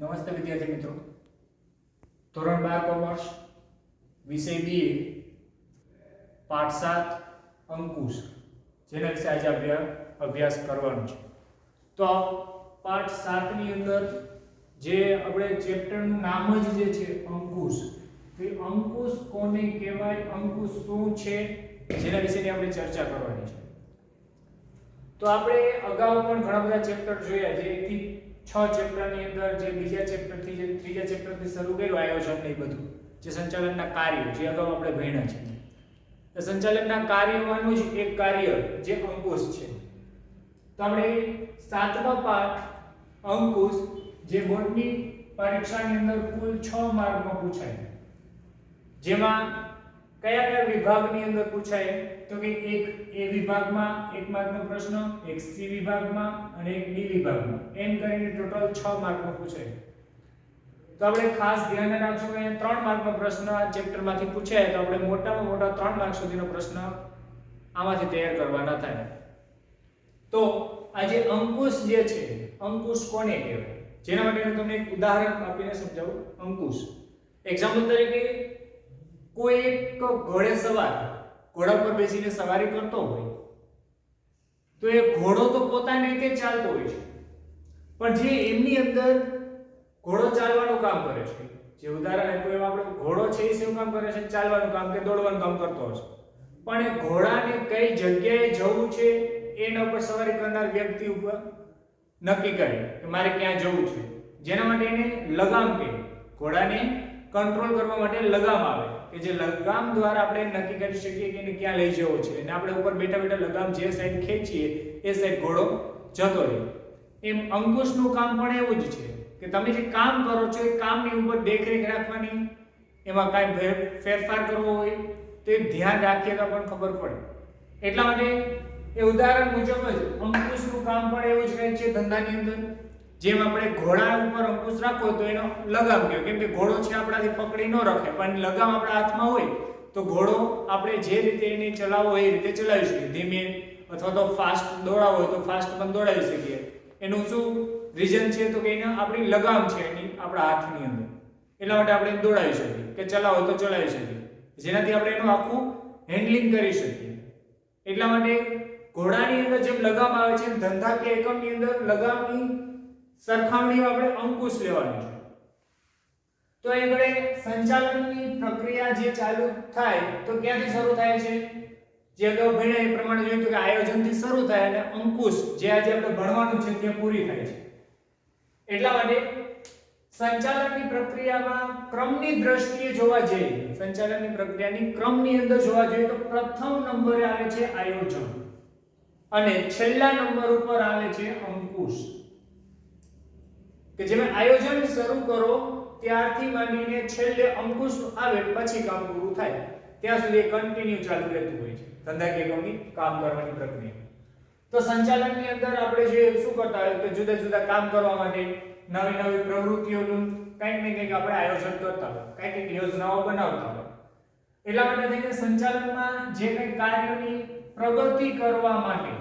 નમસ્તે વિદ્યાર્થી મિત્રો, ધોરણ 12 કોમર્સ વિષય BA પાઠ 7 અંકુશ જેના વિશે આજે અભ્યાસ કરવાનો છે. તો પાઠ 7 ની અંદર જે આપણે ચેપ્ટરનું નામ જ જે છે અંકુશ, તો અંકુશ કોને કહેવાય, અંકુશ શું છે, જેના વિશેની આપણે ચર્ચા કરવાની છે. તો આપણે અગાઉ પણ ઘણા બધા ચેપ્ટર જોયા, જે 1 થી 6 ચેપ્ટરની અંદર જે બીજા ચેપ્ટરથી જે ત્રીજા ચેપ્ટરથી શરૂ કર્યું આયોજન ને બધું, જે સંચાલનના કાર્યો જે અગાઉ આપણે ભણ્યા છે. તો સંચાલનના કાર્યોમાંનું જ એક કાર્ય જે અંકુશ છે. તો આપણે 7મા પાઠ અંકુશ જે બોર્ડની પરીક્ષાની અંદર કુલ 6 માર્કમાં પૂછાય, જેમાં કયા કયા વિભાગની અંદર પૂછાય, તો કે એક A વિભાગમાં 1 માર્કનો પ્રશ્ન, એક C વિભાગમાં અને એક D વિભાગમાં, એમ કરીને ટોટલ 6 માર્કનો પૂછાય. તો આપણે ખાસ ધ્યાન રાખશું કે 3 માર્કનો પ્રશ્ન આ ચેપ્ટરમાંથી પૂછાય, તો આપણે મોટામાં મોટા 3 માર્ક સુધીનો પ્રશ્ન આમાંથી તૈયાર કરવાના થાય. તો આ જે અંકુશ જે છે, અંકુશ કોને કહેવાય, જેના માટે હું તમને એક ઉદાહરણ આપીને સમજાવું. અંકુશ એક્ઝામ્પલ તરીકે કોઈ એક ઘોડે સવાર, ઘોડા પર બેસીને સવારી કરતો હોય, તો એ ઘોડો તો પોતાની રીતે ચાલતો હોય છે, પણ જે એમની અંદર ઘોડો ચાલવાનું કામ કરે છે, જે ઉદાહરણ આપ્યું એમાં આપણે ઘોડો છે એ શું કામ કરે છે, ચાલવાનું કામ કે દોડવાનું કામ કરતો હશે, પણ એ ઘોડાને કઈ જગ્યાએ જવું છે એના ઉપર સવારી કરનાર વ્યક્તિ ઉપર નક્કી કરે કે મારે ક્યાં જવું છે, જેના માટે એને લગામ કહે. ઘોડાને કંટ્રોલ કરવા માટે લગામ આવે કે જે લગામ દ્વારા આપણે નક્કી કરી શકીએ કે એને ક્યાં લઈ જવો છે, અને આપણે ઉપર બેઠા બેઠા લગામ જે સાઈડ ખેંચીએ એ સાઈડ ઘોડો જતો રહે. એમ અંકુશનું કામ પણ એવું જ છે કે તમે જે કામ કરો છો એ કામની ઉપર દેખરેખ રાખવાની, એમાં કાંઈ ફેરફાર કરવો હોય તો એ ધ્યાન રાખીએ તો પણ ખબર પડે. એટલા માટે એ ઉદાહરણ મુજબ જ અંકુશનું કામ પણ એવું જ રહે છે ધંધાની અંદર. જેમ આપણે ઘોડા ઉપર અંકુશ રાખવો તો એનો લગામ કહેવાય, કેમ કે ઘોડો છે આપણાથી પકડી ન રખે, પણ લગામ આપણા હાથમાં હોય તો ઘોડો આપણે જે રીતે એને ચલાવવો એ રીતે ચલાવી શકીએ. ધીમે અથવા તો ફાસ્ટ દોડાવવો હોય તો ફાસ્ટ પણ દોડાવી શકીએ. એનું શું રીઝન છે, તો કે એના આપણી લગામ છે એની આપણા હાથની અંદર, એટલા માટે આપણે એને દોડાવી શકીએ કે ચલાવો તો ચલાવી શકીએ, જેનાથી આપણે એનું આખું હેન્ડલિંગ કરી શકીએ. એટલા માટે ઘોડાની અંદર જેમ લગામ આવે છે, ધંધાકીય એકમની અંદર લગામની સરખામણીમાં આપણે અંકુશ લેવાનું છે. તો આગળ સંચાલનની પ્રક્રિયા જે ચાલુ થાય તો ક્યાંથી શરૂ થાય છે, જે અગાઉ ભણ્યા એ પ્રમાણે જોયું તો કે આયોજનથી શરૂ થાય અને અંકુશ જે આજે આપણે ભણવાનું છે ત્યાં પૂરી થાય છે. એટલા માટે સંચાલનની પ્રક્રિયામાં ક્રમની દ્રષ્ટિએ જોવા જઈએ, સંચાલનની પ્રક્રિયાની ક્રમની અંદર જોવા જોઈએ તો પ્રથમ નંબરે આવે છે આયોજન અને છેલ્લા નંબર ઉપર આવે છે અંકુશ. કે જેમાં આયોજન શરૂ કરો ત્યારથી માંડીને છેલ્લે અંકુશ આવે પછી કામ પૂરું થાય ત્યાં સુધી કન્ટિન્યુ ચાલુ રહેતું હોય છે ધંધાકીય એકમની કામ કરવાની પ્રક્રિયા. તો સંચાલનની અંદર આપણે જે શું કરતા હોય કે જુદા જુદા કામ કરવા માટે નવી નવી પ્રવૃત્તિઓનું કંઈક ને કંઈક આપણે આયોજન કરતા હોય, કંઈક યોજનાઓ બનાવતા હોય. એટલા માટે થઈને સંચાલનમાં જે કંઈ કાર્યોની પ્રગતિ કરવા માટે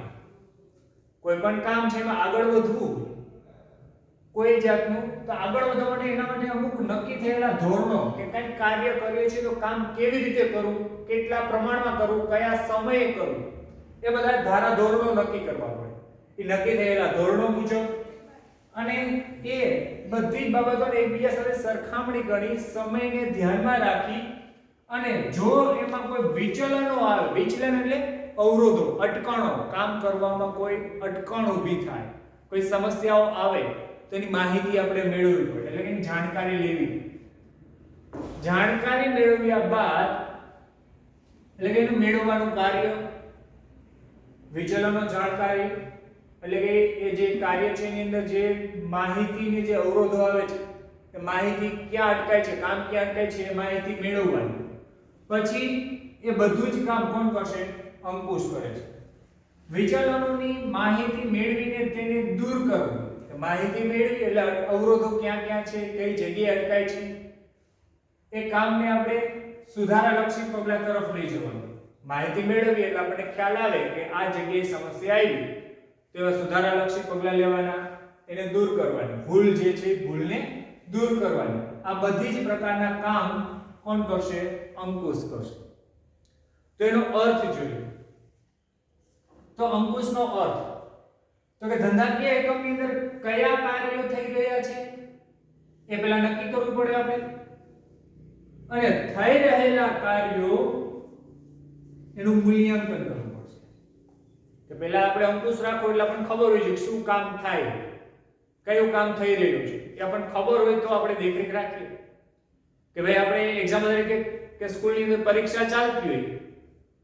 કોઈ પણ કામ છે એમાં આગળ વધવું કોઈ જાતનું, તો આગળ વધવા માટે એના માટે અમુક નક્કી થયેલા ધોરણો કે કંઈક કાર્ય કરીએ છીએ તો કામ કેવી રીતે કરવું, કેટલા પ્રમાણમાં કરવું, કયા સમયે કરવું, એ બધા ધારા ધોરણો નક્કી કરવા પડે. એ નક્કી થયેલા ધોરણો મુજબ અને એ બધી જ બાબતોને એકબીજા સાથે સરખામણી કરી સમયને ધ્યાનમાં રાખી અને જો એમાં કોઈ વિચલનો આવે, વિચલન એટલે અવરોધો, અટકણો, કામ કરવામાં કોઈ અટકણ ઊભી થાય, કોઈ સમસ્યાઓ આવે તો એની માહિતી આપણે મેળવવી પડે, એટલે કે જાણકારી લેવી. જાણકારી મેળવ્યા બાદ એટલે કે એનું મેળવવાનું કાર્ય, વિચલનો જાણકારી એટલે કે એ જે કાર્ય છે એની અંદર જે માહિતીની જે અવરોધો આવે છે, એ માહિતી ક્યાં અટકાય છે, કામ ક્યાં અટકાય છે, એ માહિતી મેળવવાની. પછી એ બધું જ કામ કોણ કરશે, અંકુશ કરે છે. વિચલનોની માહિતી મેળવીને તેને દૂર કરવું, માહિતી મેળવી એટલે અવરોધો ક્યાં ક્યાં છે, કઈ જગ્યાએ અટકાય છે, એ કામને આપણે સુધારાલક્ષી પગલાં તરફ લઈ જવાનું. માહિતી મેળવી એટલે આપણને ખ્યાલ આવે કે આ જગ્યાએ સમસ્યા આવી, તો એવા સુધારાલક્ષી પગલાં લેવાના, એને દૂર કરવાની. ભૂલ જે છે ભૂલને દૂર કરવાની, આ બધી જ પ્રકારના કામ કોણ કરશે? અંકુશ કરશે. તો એનો અર્થ જોઈએ. તો અંકુશનો અર્થ તો કે ધંધાકીય એકમની અંદર કયા કાર્યો થઈ રહ્યા છે એ પહેલા નક્કી કરવું પડે આપણે, અને થઈ રહેલા કાર્યો એનું મૂલ્યાંકન કરવું પડશે. કે પહેલા આપણે અંકુશ રાખો એટલે આપણને ખબર હોય છે શું કામ થાય, કયું કામ થઈ રહ્યું છે એ આપણને ખબર હોય તો આપણે દેખરેખ રાખીએ. કે ભાઈ આપણે એક્ઝામ્પલ તરીકે કે સ્કૂલની અંદર પરીક્ષા ચાલતી હોય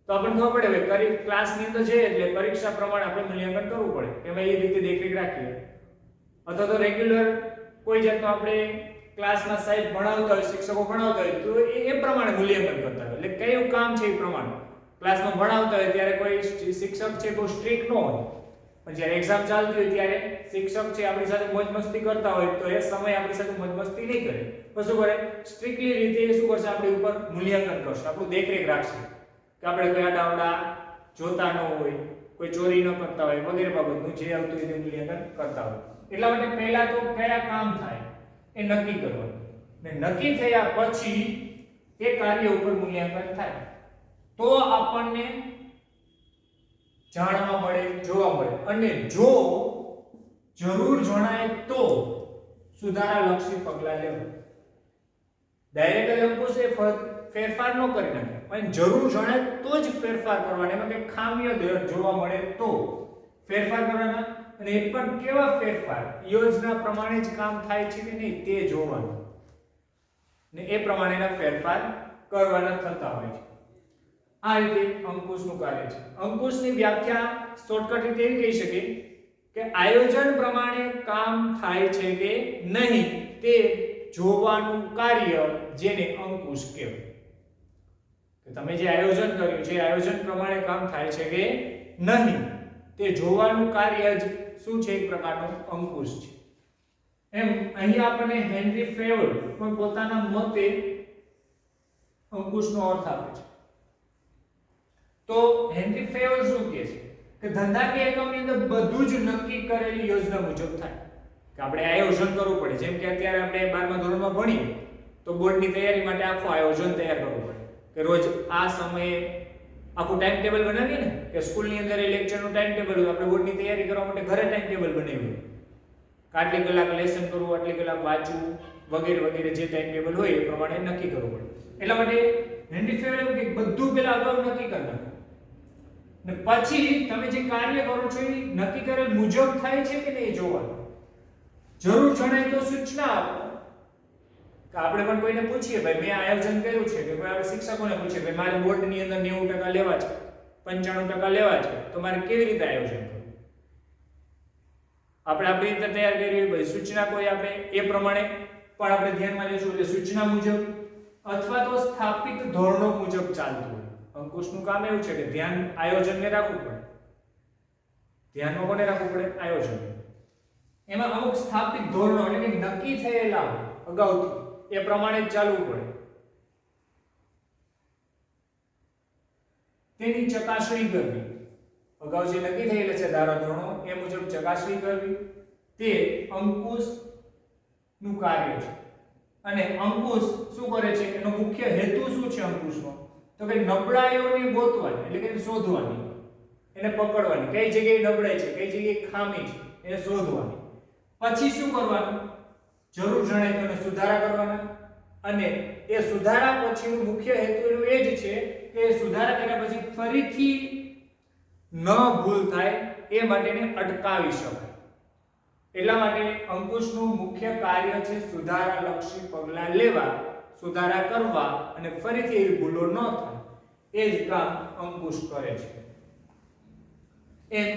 તો આપણને ખબર પડે ભાઈ ક્લાસની અંદર છે એટલે પરીક્ષા પ્રમાણે આપણે મૂલ્યાંકન કરવું પડે કે ભાઈ એ રીતે દેખરેખ રાખીએ. અથવા તો રેગ્યુલર કોઈ જાતનો આપણે ક્લાસમાં સાહેબ ભણાવતા હોય, શિક્ષકો ભણાવતા હોય તો એ પ્રમાણે મૂલ્યાંકન કરતા હોય. એટલે કયું કામ છે એ પ્રમાણે ક્લાસમાં ભણાવતા હોય ત્યારે કોઈ શિક્ષક છે બહુ સ્ટ્રિક્ટ ન હોય, પણ જ્યારે એક્ઝામ ચાલતી હોય ત્યારે શિક્ષક છે આપણી સાથે મોજ મસ્તી કરતા હોય તો એ સમય આપણી સાથે મોજ મસ્તી નહીં કરે, તો શું કરે? સ્ટ્રિક્ટલી રીતે શું કરશે? આપણી ઉપર મૂલ્યાંકન કરશે, આપણું દેખરેખ રાખશે કે આપણે કોઈ આડાવડા જોતા ન હોય, કોઈ ચોરી ન કરતા હોય, વગેરે બાબતનું જે આવતું હોય તે મૂલ્યાંકન કરતા હોય. એટલા માટે પહેલા તો કયા કામ થાય એ નક્કી કરવાનું, ને નક્કી થયા પછી એ કાર્ય ઉપર મૂલ્યાંકન થાય તો આપણને જાણવા મળે, જોવા મળે. અને જો જરૂર જણાય તો સુધારાલક્ષી પગલાં લેવા. ડાયરેક્ટ અંકુશ એ ફેરફાર ન કરી નાખે, પણ જરૂર જણાય તો જ ફેરફાર કરવાનો. એમાં કંઈક ખામીઓ જોવા મળે તો ફેરફાર કરવાના, અને એ પણ કેવા ફેરફાર? યોજના પ્રમાણે જ કામ થાય છે કે નહીં તે જોવાનું, ને એ પ્રમાણેના ફેરફાર કરવાના થતા હોય છે. આ રીતે અંકુશનું કાર્ય છે. અંકુશની વ્યાખ્યા શોર્ટકટ રીતે એવી કહી શકીએ કે આયોજન પ્રમાણે કામ થાય છે કે નહીં તે જોવાનું કાર્ય, જેને અંકુશ કહેવાય. કે તમે જે આયોજન કર્યું છે આયોજન પ્રમાણે કામ થાય છે કે નહીં તે જોવાનું કાર્ય જ શું છે? એક પ્રકારનો અંકુશ છે. એમ અહીં આપણને હેનરી ફેવલ પણ પોતાના મતે અંકુશનો અર્થ આપે છે. તો હેનરી ફેવલ શું કહે છે કે ધંધાકીય એકમની અંદર બધું જ નક્કી કરેલી યોજના મુજબ થાય. કે આપણે આયોજન કરવું પડે. જેમ કે અત્યારે આપણે 12મા ધોરણમાં ભણીએ તો બોર્ડની તૈયારી માટે આખું આયોજન તૈયાર કરવું પડે કે રોજ આ સમયે આખું ટાઈમ ટેબલ બનાવીએ ને, કે સ્કૂલની અંદર એ લેક્ચરનું ટાઈમ ટેબલ હોય, આપણે બોર્ડની તૈયારી કરવા માટે ઘરે ટાઈમ ટેબલ બનાવ્યું, આટલી કલાક લેસન કરવું, આટલી કલાક વાંચવું, વગેરે વગેરે જે ટાઈમ ટેબલ હોય એ પ્રમાણે નક્કી કરવું પડે. એટલા માટે હેનરી ફેવલ એવું કે બધું પહેલા અગાઉ નક્કી કરી નાખો, ને પછી તમે જે કાર્ય કરો છો એ નક્કી કરેલ મુજબ થાય છે કે નહીં જોવાનું. જરૂર જણાય તો સૂચના આપો. કે આપણે પણ કોઈને પૂછીએ ભાઈ મેં આયોજન કર્યું છે, કે કોઈ આપણે શિક્ષકોને પૂછીએ ભાઈ મારે બોર્ડની અંદર 90% લેવા છે, 95% લેવા છે, તો મારે કેવી રીતે આયોજન કરવું? આપણે આપણી રીતે તૈયાર કરી હોય, ભાઈ સૂચના કોઈ આપે એ પ્રમાણે પણ આપણે ધ્યાનમાં લેશું. એટલે સૂચના મુજબ અથવા તો સ્થાપિત ધોરણો મુજબ ચાલતું હોય. અંકુશનું કામ એવું છે કે ધ્યાન આયોજનને રાખવું પડે. ધ્યાનમાં કોને રાખવું પડે? આયોજન. એમાં અમુક સ્થાપિત ધોરણો એટલે કે નક્કી થયેલા અગાઉથી એ પ્રમાણે જ ચાલવું પડે. તેની ચકાસણી કરવી. અગાઉ જે નક્કી થયેલા છે ધારાધોરણો એ મુજબ ચકાસણી કરવી તે અંકુશ નું કાર્ય છે. અને અંકુશ શું કરે છે? એનો મુખ્ય હેતુ શું છે અંકુશનો? તો કે નબળાઈઓને ગોતવાની, એટલે કે શોધવાની, એને પકડવાની, કઈ જગ્યાએ નબળાઈ છે, કઈ જગ્યાએ ખામી છે એને શોધવાની. પછી શું કરવાનું? જરૂર જણાય તો એને સુધારા કરવાના. અને એ સુધારા પછીનું મુખ્ય હેતુ એનું એ જ છે કે સુધારા કર્યા પછી ફરીથી ન ભૂલ થાય એ માટેને અટકાવી શકાય. એટલા માટે અંકુશનું મુખ્ય કાર્ય છે સુધારાલક્ષી પગલાં લેવા, સુધારા કરવા અને ફરીથી એવી ભૂલો ન થાય એ જ કામ અંકુશ કરે છે. એમ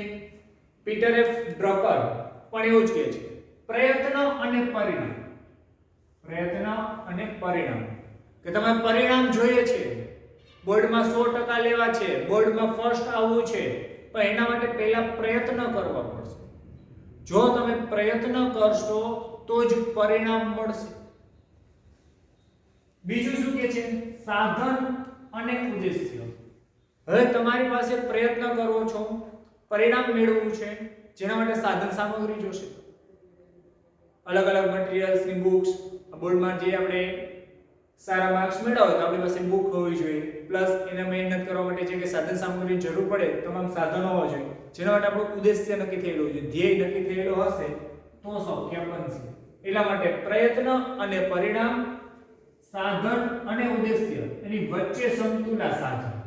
પીટર એફ ડ્રકર પણ એવું જ કહે છે પ્રયત્ન અને પરિણામ. પ્રયત્ન અને પરિણામ કે તમે પરિણામ જોઈએ છે, બોર્ડમાં 100% લેવા છે, બોર્ડમાં ફર્સ્ટ આવવું છે, પણ એના માટે પહેલા પ્રયત્ન કરવા પડશે. જો તમે પ્રયત્ન કરશો તો જ પરિણામ મળશે. બીજું શું કહે છે? સાધન અને ઉદ્દેશ્ય. હવે તમારી પાસે પ્રયત્ન કરવો છો, પરિણામ મેળવવું છે, જેના માટે સાધન સામગ્રી જોશે. અલગ અલગ મટીરીયલ્સ ની બુક્સ, બોર્ડમાં જે આપણે સારા માર્ક્સ મેળવવા હોય તો આપણી પાસે બુક હોવી જોઈએ, પ્લસ એને મહેનત કરવા માટે જે કે સાધન સામગ્રીની જરૂર પડે તમામ સાધનો હોવા જોઈએ, જેના માટે આપણો ઉદ્દેશ્ય નક્કી થયેલો છે, ધ્યેય નક્કી થયેલો હશે તો શક્ય બનશે. એટલા માટે પ્રયત્ન અને પરિણામ, સાધન અને ઉદ્દેશ્ય એની વચ્ચે સમતુલા સાધન,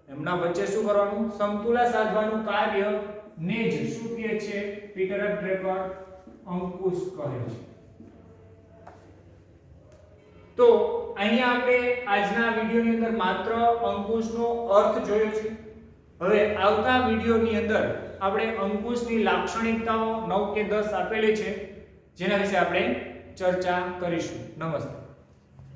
એમના વચ્ચે શું કરવાનું? સમતુલા સાધવાનું કાર્ય ને જ શું કહે છે? પીટર ડ્રેકર અંકુશ કહે છે. તો અહીંયા આપણે આજના વિડિયોની અંદર માત્ર અંકુશનો અર્થ જોયો છે. હવે આવતા વિડિયોની અંદર આપણે અંકુશની લાક્ષણિકતાઓ 9 કે 10 આપેલી છે, જેના વિશે આપણે ચર્ચા કરીશું. નમસ્તે.